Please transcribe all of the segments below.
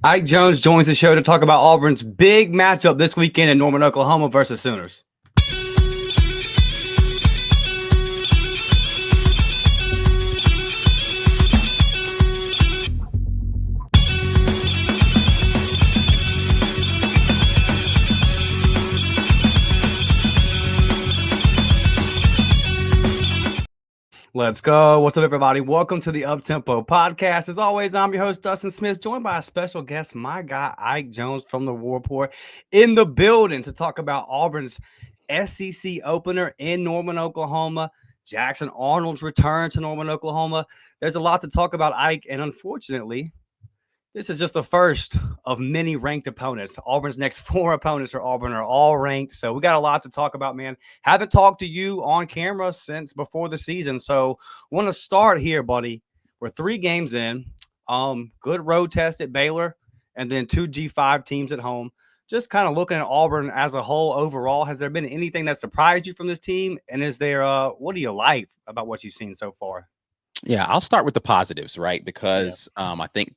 Ike Jones joins the show to talk about Auburn's big matchup this weekend in Norman, Oklahoma versus Sooners. Let's go. What's up, everybody? Welcome to the Uptempo Podcast. As always, I'm your host, Dustin Smith, joined by a special guest, my guy, Ike Jones from the Rapport, in the building to talk about Auburn's SEC opener in Norman, Oklahoma, Jackson Arnold's return to Norman, Oklahoma. There's a lot to talk about, Ike, and unfortunately, this is just the first of many ranked opponents. Auburn's next 4 opponents for Auburn are all ranked. So we got a lot to talk about, man. Haven't talked to you on camera since before the season. So want to start here, buddy. We're 3 games in. Good road test at Baylor and then 2 G5 teams at home. Just kind of looking at Auburn as a whole overall, has there been anything that surprised you from this team? And is there what do you like about what you've seen so far? Yeah, I'll start with the positives, right? Because I think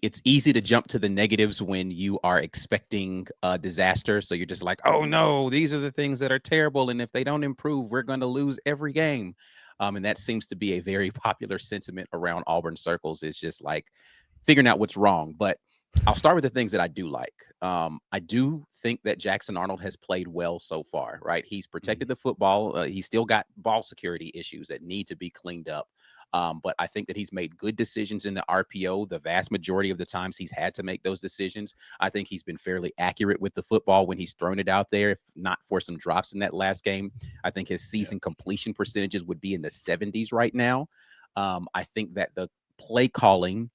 it's easy to jump to the negatives when you are expecting a disaster. So you're just like, oh no, these are the things that are terrible. And if they don't improve, we're going to lose every game. And that seems to be a very popular sentiment around Auburn circles, is just like figuring out what's wrong. But I'll start with the things that I do like. I do think that Jackson Arnold has played well so far, right? He's protected the football. He's still got ball security issues that need to be cleaned up. But I think that he's made good decisions in the RPO. The vast majority of the times he's had to make those decisions, I think he's been fairly accurate with the football when he's thrown it out there. If not for some drops in that last game, I think his season completion percentages would be in the 70s right now. I think that the play calling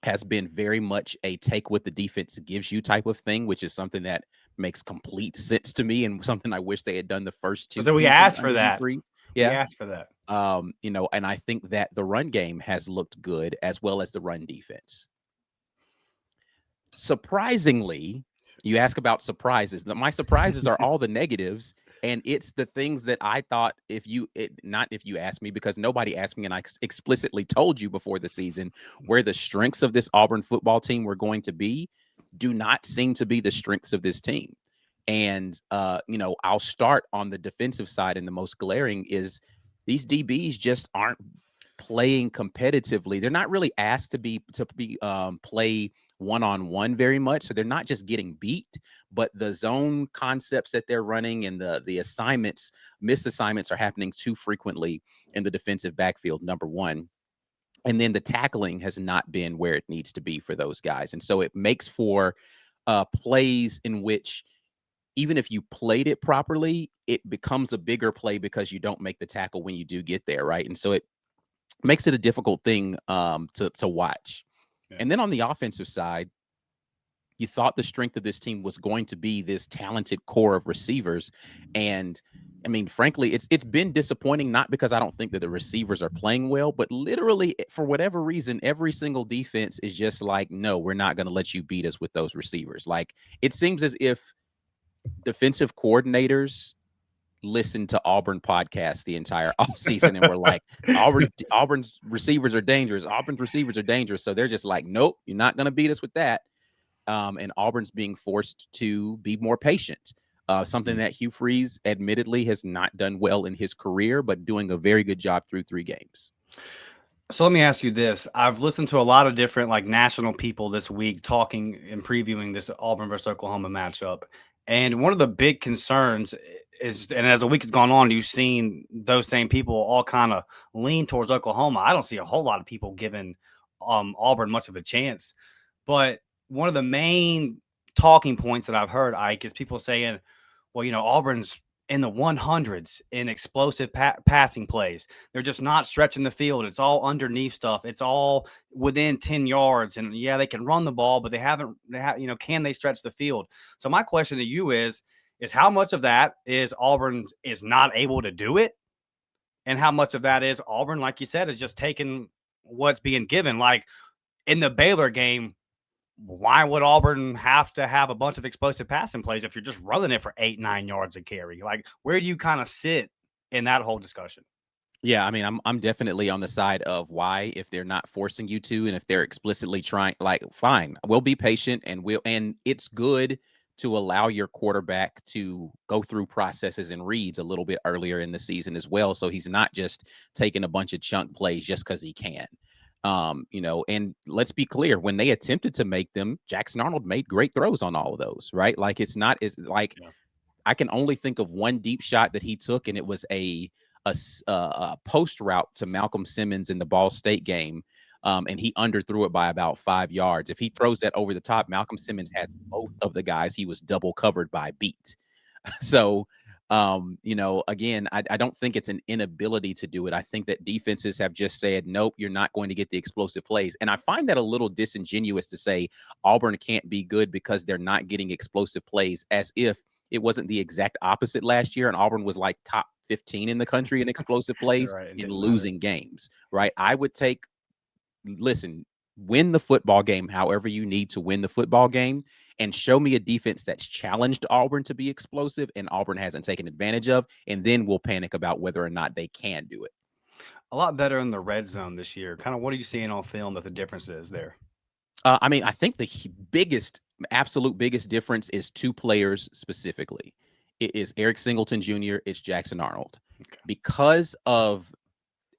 has been very much a take what the defense gives you type of thing, which is something that makes complete sense to me and something I wish they had done the first 2 So we seasons asked for under that. Freeze. We asked for that. And I think that the run game has looked good as well as the run defense. Surprisingly, you ask about surprises. My surprises are all the negatives, and it's the things that I thought not if you asked me, because nobody asked me, and I explicitly told you before the season where the strengths of this Auburn football team were going to be, do not seem to be the strengths of this team. And I'll start on the defensive side, and the most glaring is these DBs just aren't playing competitively. They're not really asked to play one-on-one very much. So they're not just getting beat, but the zone concepts that they're running and the missed assignments are happening too frequently in the defensive backfield, number one. And then the tackling has not been where it needs to be for those guys. And so it makes for plays in which, even if you played it properly, it becomes a bigger play because you don't make the tackle when you do get there, right? And so it makes it a difficult thing to watch. Yeah. And then on the offensive side, you thought the strength of this team was going to be this talented core of receivers. And I mean, frankly, it's been disappointing, not because I don't think that the receivers are playing well, but literally for whatever reason, every single defense is just like, no, we're not going to let you beat us with those receivers. Like, it seems as if defensive coordinators listen to Auburn podcasts the entire offseason and we're like, Auburn's receivers are dangerous. Auburn's receivers are dangerous. So they're just like, nope, you're not going to beat us with that. And Auburn's being forced to be more patient. Something that Hugh Freeze admittedly has not done well in his career, but doing a very good job through 3 games. So let me ask you this. I've listened to a lot of different national people this week talking and previewing this Auburn versus Oklahoma matchup. And one of the big concerns is, and as the week has gone on, you've seen those same people all kind of lean towards Oklahoma. I don't see a whole lot of people giving Auburn much of a chance. But one of the main talking points that I've heard, Ike, is people saying, well, Auburn's in the 100s in explosive passing plays. They're just not stretching the field. It's all underneath stuff. It's all within 10 yards. And yeah, they can run the ball, but can they stretch the field? So my question to you is how much of that is Auburn is not able to do it? And how much of that is Auburn, like you said, is just taking what's being given? Like in the Baylor game, why would Auburn have to have a bunch of explosive passing plays if you're just running it for 8-9 yards a carry? Like, where do you kind of sit in that whole discussion? Yeah, I mean, I'm definitely on the side of why, if they're not forcing you to, and if they're explicitly trying, like, fine, we'll be patient, and it's good to allow your quarterback to go through processes and reads a little bit earlier in the season as well, so he's not just taking a bunch of chunk plays just because he can. And let's be clear, when they attempted to make them, Jackson Arnold made great throws on all of those, right? Like, it's not as like Yeah. I can only think of one deep shot that he took, and it was a post route to Malcolm Simmons in the Ball State game, and he underthrew it by about 5 yards. If he throws that over the top, Malcolm Simmons has both of the guys he was double covered by beat. So, again, I don't think it's an inability to do it. I think that defenses have just said, nope, you're not going to get the explosive plays. And I find that a little disingenuous to say Auburn can't be good because they're not getting explosive plays, as if it wasn't the exact opposite last year. And Auburn was like top 15 in the country in explosive plays Right. It in didn't matter. losing games, right? Listen, win the football game however you need to win the football game, and show me a defense that's challenged Auburn to be explosive and Auburn hasn't taken advantage of, and then we'll panic about whether or not they can do it. A lot better in the red zone this year. Kind of what are you seeing on film that the difference is there? I mean, I think the biggest, absolute biggest difference is two players specifically. It is Eric Singleton Jr., it's Jackson Arnold. Okay. Because of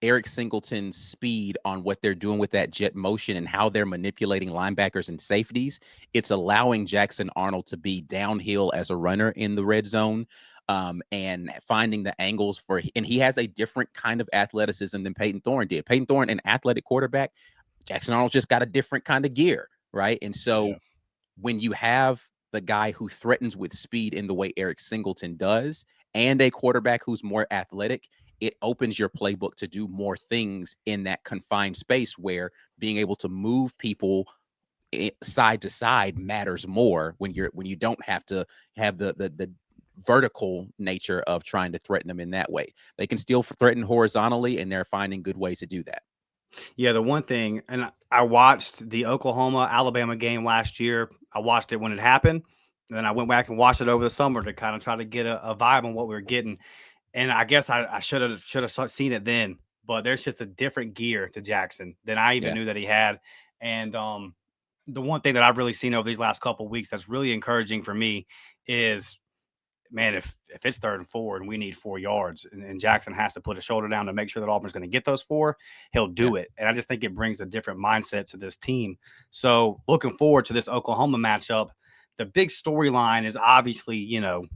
Eric Singleton's speed on what they're doing with that jet motion and how they're manipulating linebackers and safeties, it's allowing Jackson Arnold to be downhill as a runner in the red zone, and finding the angles and he has a different kind of athleticism than Peyton Thorne did. Peyton Thorne, an athletic quarterback, Jackson Arnold just got a different kind of gear, right? And so Yeah. when you have the guy who threatens with speed in the way Eric Singleton does, and a quarterback who's more athletic, it opens your playbook to do more things in that confined space where being able to move people side to side matters more when you don't have to have the vertical nature of trying to threaten them in that way. They can still threaten horizontally, and they're finding good ways to do that. Yeah, the one thing, and I watched the Oklahoma Alabama game last year. I watched it when it happened. And then I went back and watched it over the summer to kind of try to get a vibe on what we were getting. And I guess I should have seen it then, but there's just a different gear to Jackson than I even Yeah. knew that he had. And the one thing that I've really seen over these last couple of weeks that's really encouraging for me is, man, if it's 3rd and 4 and we need 4 yards, and Jackson has to put a shoulder down to make sure that Auburn's going to get those four, he'll Yeah. do it. And I just think it brings a different mindset to this team. So looking forward to this Oklahoma matchup. The big storyline is obviously,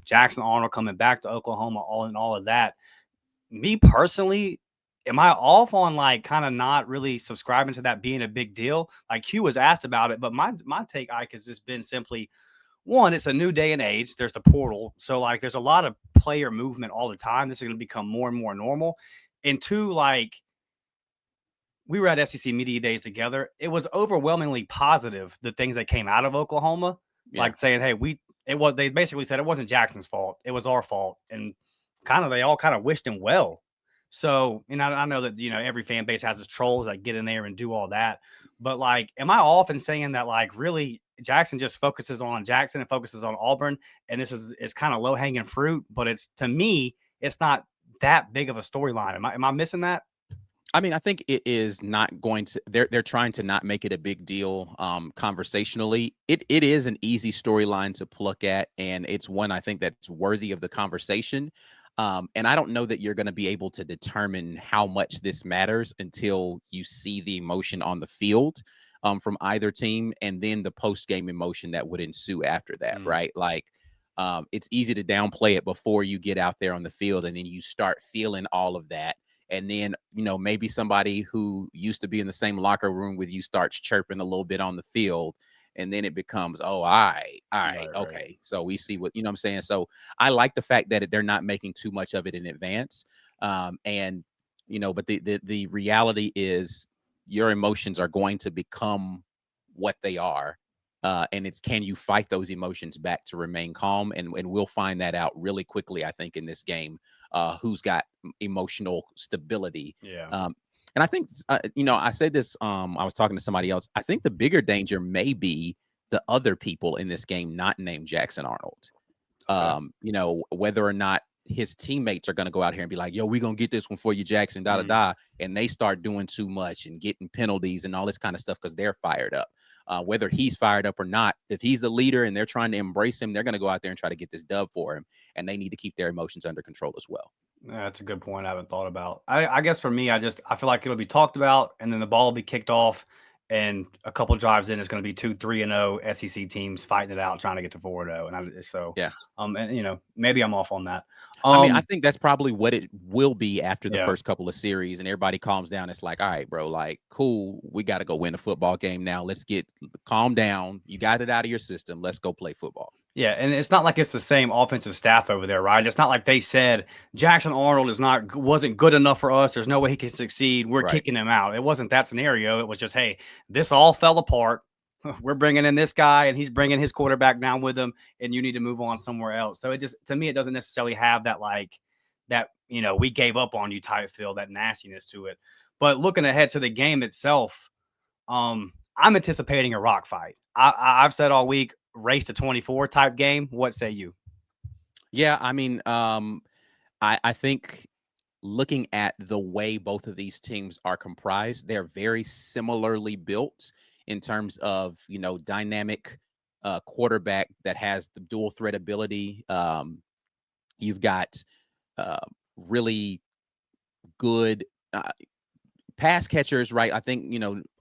Jackson Arnold coming back to Oklahoma, all in all of that. Me personally, am I off on like kind of not really subscribing to that being a big deal? Like Hugh was asked about it, but my take, Ike, has just been simply one, it's a new day and age. There's the portal. So like there's a lot of player movement all the time. This is going to become more and more normal. And two, like we were at SEC Media Days together. It was overwhelmingly positive, the things that came out of Oklahoma, Yeah. like saying, hey, they basically said it wasn't Jackson's fault. It was our fault. And they all kind of wished him well. So, I know that, every fan base has its trolls that get in there and do all that. But like, am I off in saying that like really Jackson just focuses on Jackson and focuses on Auburn? And this is kind of low hanging fruit, but it's to me, it's not that big of a storyline. Am I missing that? I mean, I think it is not going to they're trying to not make it a big deal conversationally. It is an easy storyline to pluck at, and it's one I think that's worthy of the conversation. And I don't know that you're going to be able to determine how much this matters until you see the emotion on the field, from either team, and then the post game emotion that would ensue after that, Mm, right? Like, it's easy to downplay it before you get out there on the field, and then you start feeling all of that, and then maybe somebody who used to be in the same locker room with you starts chirping a little bit on the field, and then it becomes, oh, all right, right, right. okay, so we see what I'm saying. So I like the fact that they're not making too much of it in advance, and but the reality is your emotions are going to become what they are, and it's, can you fight those emotions back to remain calm, and we'll find that out really quickly, I think, in this game, who's got emotional stability. Yeah. Um, and I think, I said this, I was talking to somebody else. I think the bigger danger may be the other people in this game not named Jackson Arnold. Okay. Whether or not his teammates are going to go out here and be like, yo, we're going to get this one for you, Jackson, da da Mm. da. And they start doing too much and getting penalties and all this kind of stuff because they're fired up. Whether he's fired up or not, if he's a leader and they're trying to embrace him, they're going to go out there and try to get this dub for him. And they need to keep their emotions under control as well. Yeah, that's a good point I haven't thought about. I guess for me, I feel like it'll be talked about, and then the ball will be kicked off, and a couple drives in, it's going to be 2-3-0 SEC teams fighting it out, trying to get to 4-0. Yeah. And maybe I'm off on that. I mean, I Um, think that's probably what it will be after the yeah, first couple of series and everybody calms down. It's like, all right, bro, like, cool. We got to go win a football game now. Let's get calm down. You got it out of your system. Let's go play football. yeah, and it's not like it's the same offensive staff over there, right? It's not like they said Jackson Arnold wasn't good enough for us. There's no way he can succeed. We're Right. kicking him out. It wasn't that scenario. It was just, hey, this all fell apart. We're bringing in this guy, and he's bringing his quarterback down with him, and you need to move on somewhere else. So it just, to me, it doesn't necessarily have that we gave up on you type feel, that nastiness to it. But looking ahead to the game itself, I'm anticipating a rock fight. I've said all week, race to 24 type game. What say you? Yeah. I mean, I think looking at the way both of these teams are comprised, they're very similarly built in terms of, dynamic quarterback that has the dual threat ability. You've got uh, really good pass catchers, right? I think,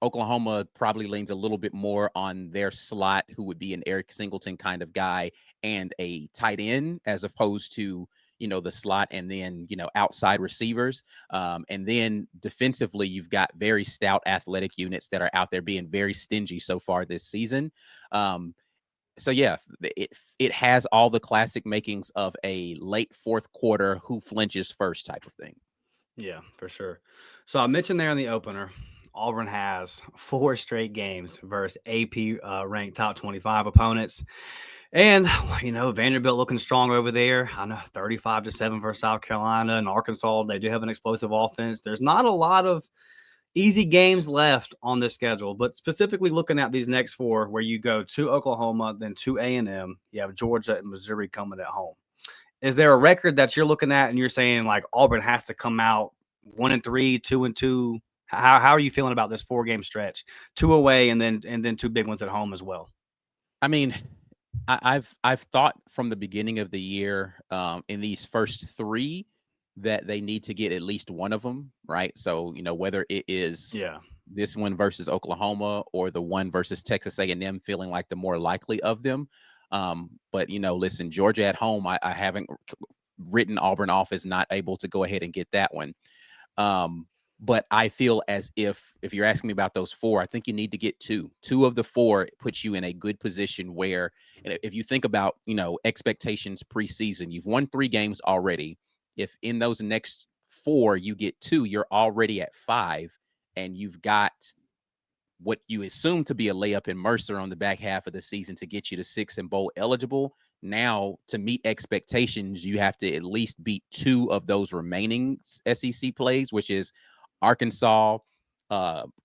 Oklahoma probably leans a little bit more on their slot, who would be an Eric Singleton kind of guy, and a tight end, as opposed to, the slot and then, outside receivers. And then defensively, you've got very stout athletic units that are out there being very stingy so far this season. So yeah, it has all the classic makings of a late fourth quarter who flinches first type of thing. Yeah, for sure. So I mentioned there in the opener, Auburn has 4 straight games versus AP ranked top 25 opponents. And, Vanderbilt looking strong over there. I know 35-7 versus South Carolina and Arkansas. They do have an explosive offense. There's not a lot of easy games left on the schedule, but specifically looking at these next 4, where you go to Oklahoma, then to A&M, you have Georgia and Missouri coming at home. Is there a record that you're looking at and you're saying like Auburn has to come out 1-3, 2-2? How are you feeling about this 4-game stretch? 2 away and then 2 big ones at home as well. I mean, I've thought from the beginning of the year, in these first 3, that they need to get at least one of them, right? So, whether it is Yeah. this one versus Oklahoma or the one versus Texas A&M feeling like the more likely of them. But listen, Georgia at home, I haven't written Auburn off as not able to go ahead and get that one. But I feel as if you're asking me about those 4, I think you need to get 2. 2 of the 4 puts you in a good position where, and if you think about, expectations preseason, you've won 3 games already. If in those next 4 you get 2, you're already at 5, and you've got what you assume to be a layup in Mercer on the back half of the season to get you to 6 and bowl eligible. Now, to meet expectations, you have to at least beat 2 of those remaining SEC plays, which is Arkansas,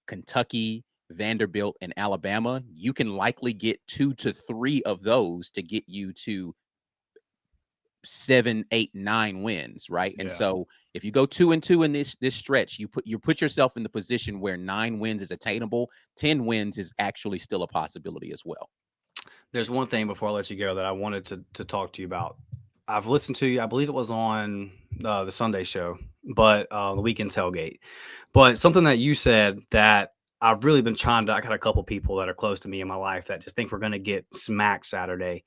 Kentucky, Vanderbilt, and Alabama. You can likely get 2 to 3 of those to get you to 7, 8, 9 wins, right? And Yeah. so if you go 2-2 in this stretch, you put yourself in the position where 9 wins is attainable. 10 wins is actually still a possibility as well. There's one thing before I let you go that I wanted to talk to you about. I've listened to you. I believe it was on the Sunday show, but the weekend tailgate. But something that you said that I've really been trying to. I got a couple people that are close to me in my life that just think we're going to get smacked Saturday.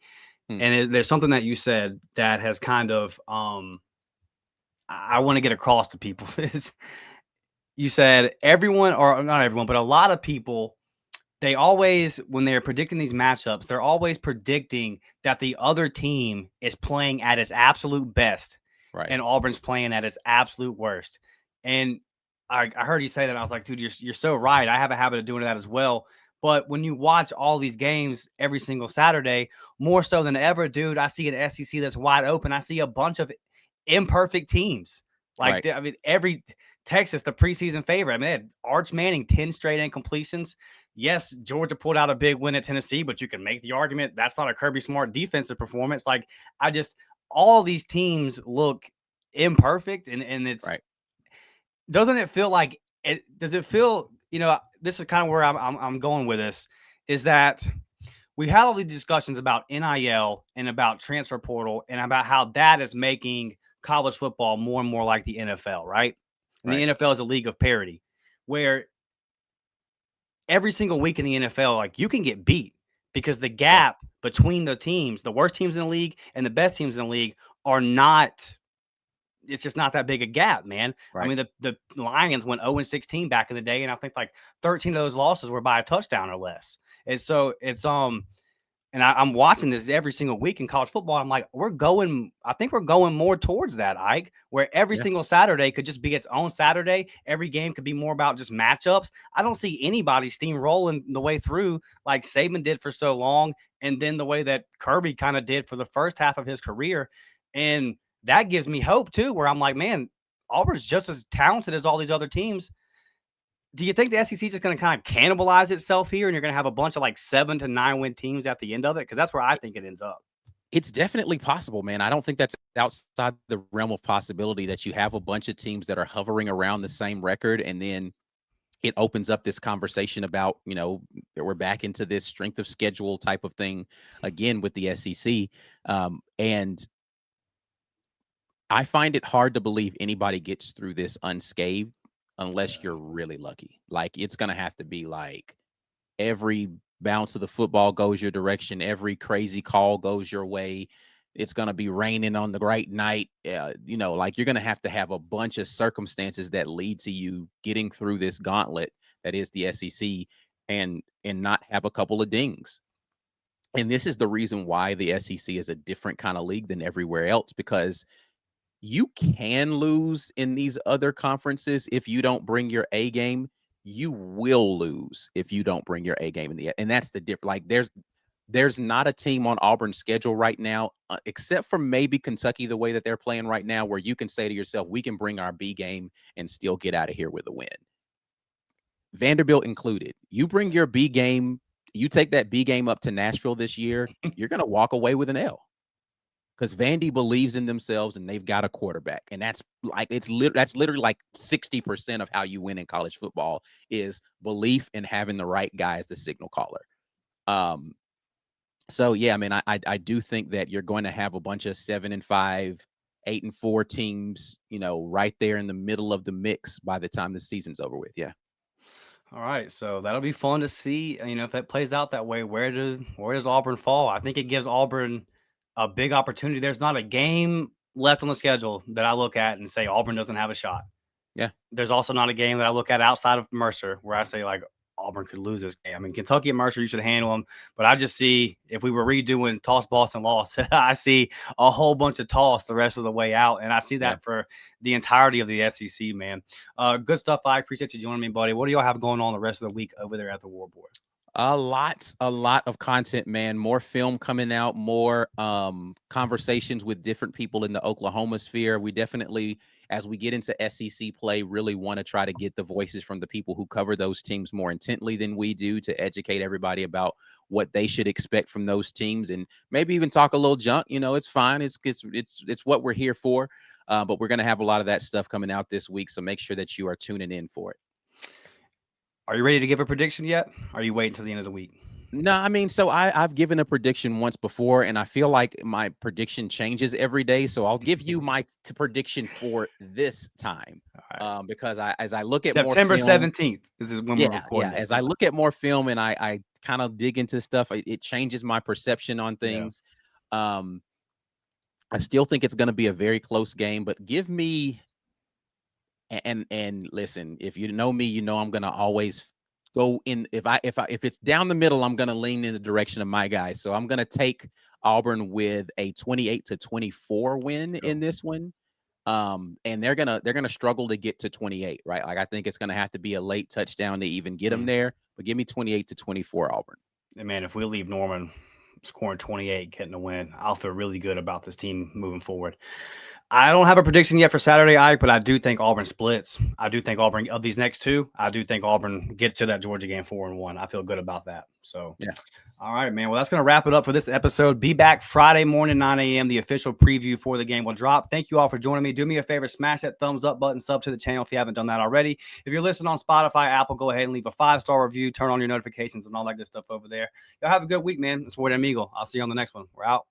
Hmm. And there's something that you said that has kind of I want to get across to people. Is you said everyone, or not everyone, but a lot of people, they always, when they're predicting these matchups, they're always predicting that the other team is playing at its absolute best Right. and Auburn's playing at its absolute worst. And I heard you say that. And I was like, dude, you're so right. I have a habit of doing that as well. But when you watch all these games every single Saturday, more so than ever, dude, I see an SEC that's wide open. I see a bunch of imperfect teams. Right. I mean, every Texas, the preseason favorite. I mean, they had Arch Manning 10 straight incompletions. Yes, Georgia pulled out a big win at Tennessee, but you can make the argument that's not a Kirby Smart defensive performance. Like, I just all these teams look imperfect, and it's Right. doesn't it feel like it? Does it feel? This is kind of where I'm going with this. Is that we had all these discussions about NIL and about transfer portal and about how that is making college football more and more like the NFL, right? And the Right. NFL is a league of parity, where every single week in the NFL, like you can get beat because the Yeah. gap between the teams, the worst teams in the league and the best teams in the league, are not. It's just not that big a gap, man. I Right. mean, the Lions went 0-16 back in the day, and I think like 13 of those losses were by a touchdown or less. And so and I'm watching this every single week in college football. I'm like, I think we're going more towards that, Ike, where every Yeah. single Saturday could just be its own Saturday. Every game could be more about just matchups. I don't see anybody steamrolling the way through like Saban did for so long, and then the way that Kirby kind of did for the first half of his career. And that gives me hope too, where I'm like, man, Auburn's just as talented as all these other teams. Do you think the SEC is just going to kind of cannibalize itself here, and you're going to have a bunch of like 7 to 9 win teams at the end of it? Because that's where I think it ends up. It's definitely possible, man. I don't think that's outside the realm of possibility that you have a bunch of teams that are hovering around the same record, and then it opens up this conversation about, that we're back into this strength of schedule type of thing again with the SEC. And I find it hard to believe anybody gets through this unscathed unless you're really lucky. Like it's going to have to be like every bounce of the football goes your direction, every crazy call goes your way. It's going to be raining on the right night. Like you're going to have a bunch of circumstances that lead to you getting through this gauntlet that is the SEC and not have a couple of dings. And this is the reason why the SEC is a different kind of league than everywhere else, because you can lose in these other conferences if you don't bring your A game. You will lose if you don't bring your A game and that's the difference. Like there's not a team on Auburn's schedule right now, except for maybe Kentucky, the way that they're playing right now, where you can say to yourself, we can bring our B game and still get out of here with a win. Vanderbilt included. You bring your B game, you take that B game up to Nashville this year, you're going to walk away with an L, because Vandy believes in themselves and they've got a quarterback. And that's like that's literally like 60% of how you win in college football is belief in having the right guy as the signal caller. Um, so yeah, I mean, I do think that you're going to have a bunch of 7-5, 8-4 teams, right there in the middle of the mix by the time the season's over with. Yeah. All right, so that'll be fun to see. If that plays out that way, where does Auburn fall? I think it gives Auburn a big opportunity. There's not a game left on the schedule that I look at and say Auburn doesn't have a shot. Yeah. There's also not a game that I look at outside of Mercer where I say like Auburn could lose this game. I mean, Kentucky and Mercer, you should handle them, but I just see if we were redoing toss, Boston, loss, I see a whole bunch of toss the rest of the way out, and I see Yeah. that for the entirety of the SEC, man. Good stuff. I appreciate you joining me, buddy. What do y'all have going on the rest of the week over there at the Warboard? A lot of content, man. More film coming out, more conversations with different people in the Oklahoma sphere. We definitely, as we get into SEC play, really want to try to get the voices from the people who cover those teams more intently than we do, to educate everybody about what they should expect from those teams, and maybe even talk a little junk. It's fine. It's what we're here for. But we're going to have a lot of that stuff coming out this week, so make sure that you are tuning in for it. Are you ready to give a prediction yet? Or are you waiting until the end of the week? No, I mean, so I've given a prediction once before, and I feel like my prediction changes every day. So I'll give you my prediction for this time, All right. because as I look at more September film, 17th. This is when we're yeah, recording this. as I look at more film and I kind of dig into stuff, it changes my perception on Yeah. things. Um, I still think it's going to be a very close game, but give me and listen, if you know me, I'm gonna always go in. If it's down the middle, I'm gonna lean in the direction of my guys. So I'm gonna take Auburn with a 28-24 win in Cool. this one. And they're gonna struggle to get to 28, right? Like I think it's gonna have to be a late touchdown to even get them Mm. there. But give me 28-24 Auburn. And man, if we leave Norman scoring 28, getting a win, I'll feel really good about this team moving forward. I don't have a prediction yet for Saturday, Ike, but I do think Auburn splits. I do think Auburn of these next two. I do think Auburn gets to that Georgia game 4-1. I feel good about that. So, Yeah. all right, man. Well, that's going to wrap it up for this episode. Be back Friday morning, 9 a.m. The official preview for the game will drop. Thank you all for joining me. Do me a favor, smash that thumbs up button, sub to the channel if you haven't done that already. If you're listening on Spotify, Apple, go ahead and leave a 5-star review. Turn on your notifications and all that good stuff over there. Y'all have a good week, man. It's Ward Amigo. I'll see you on the next one. We're out.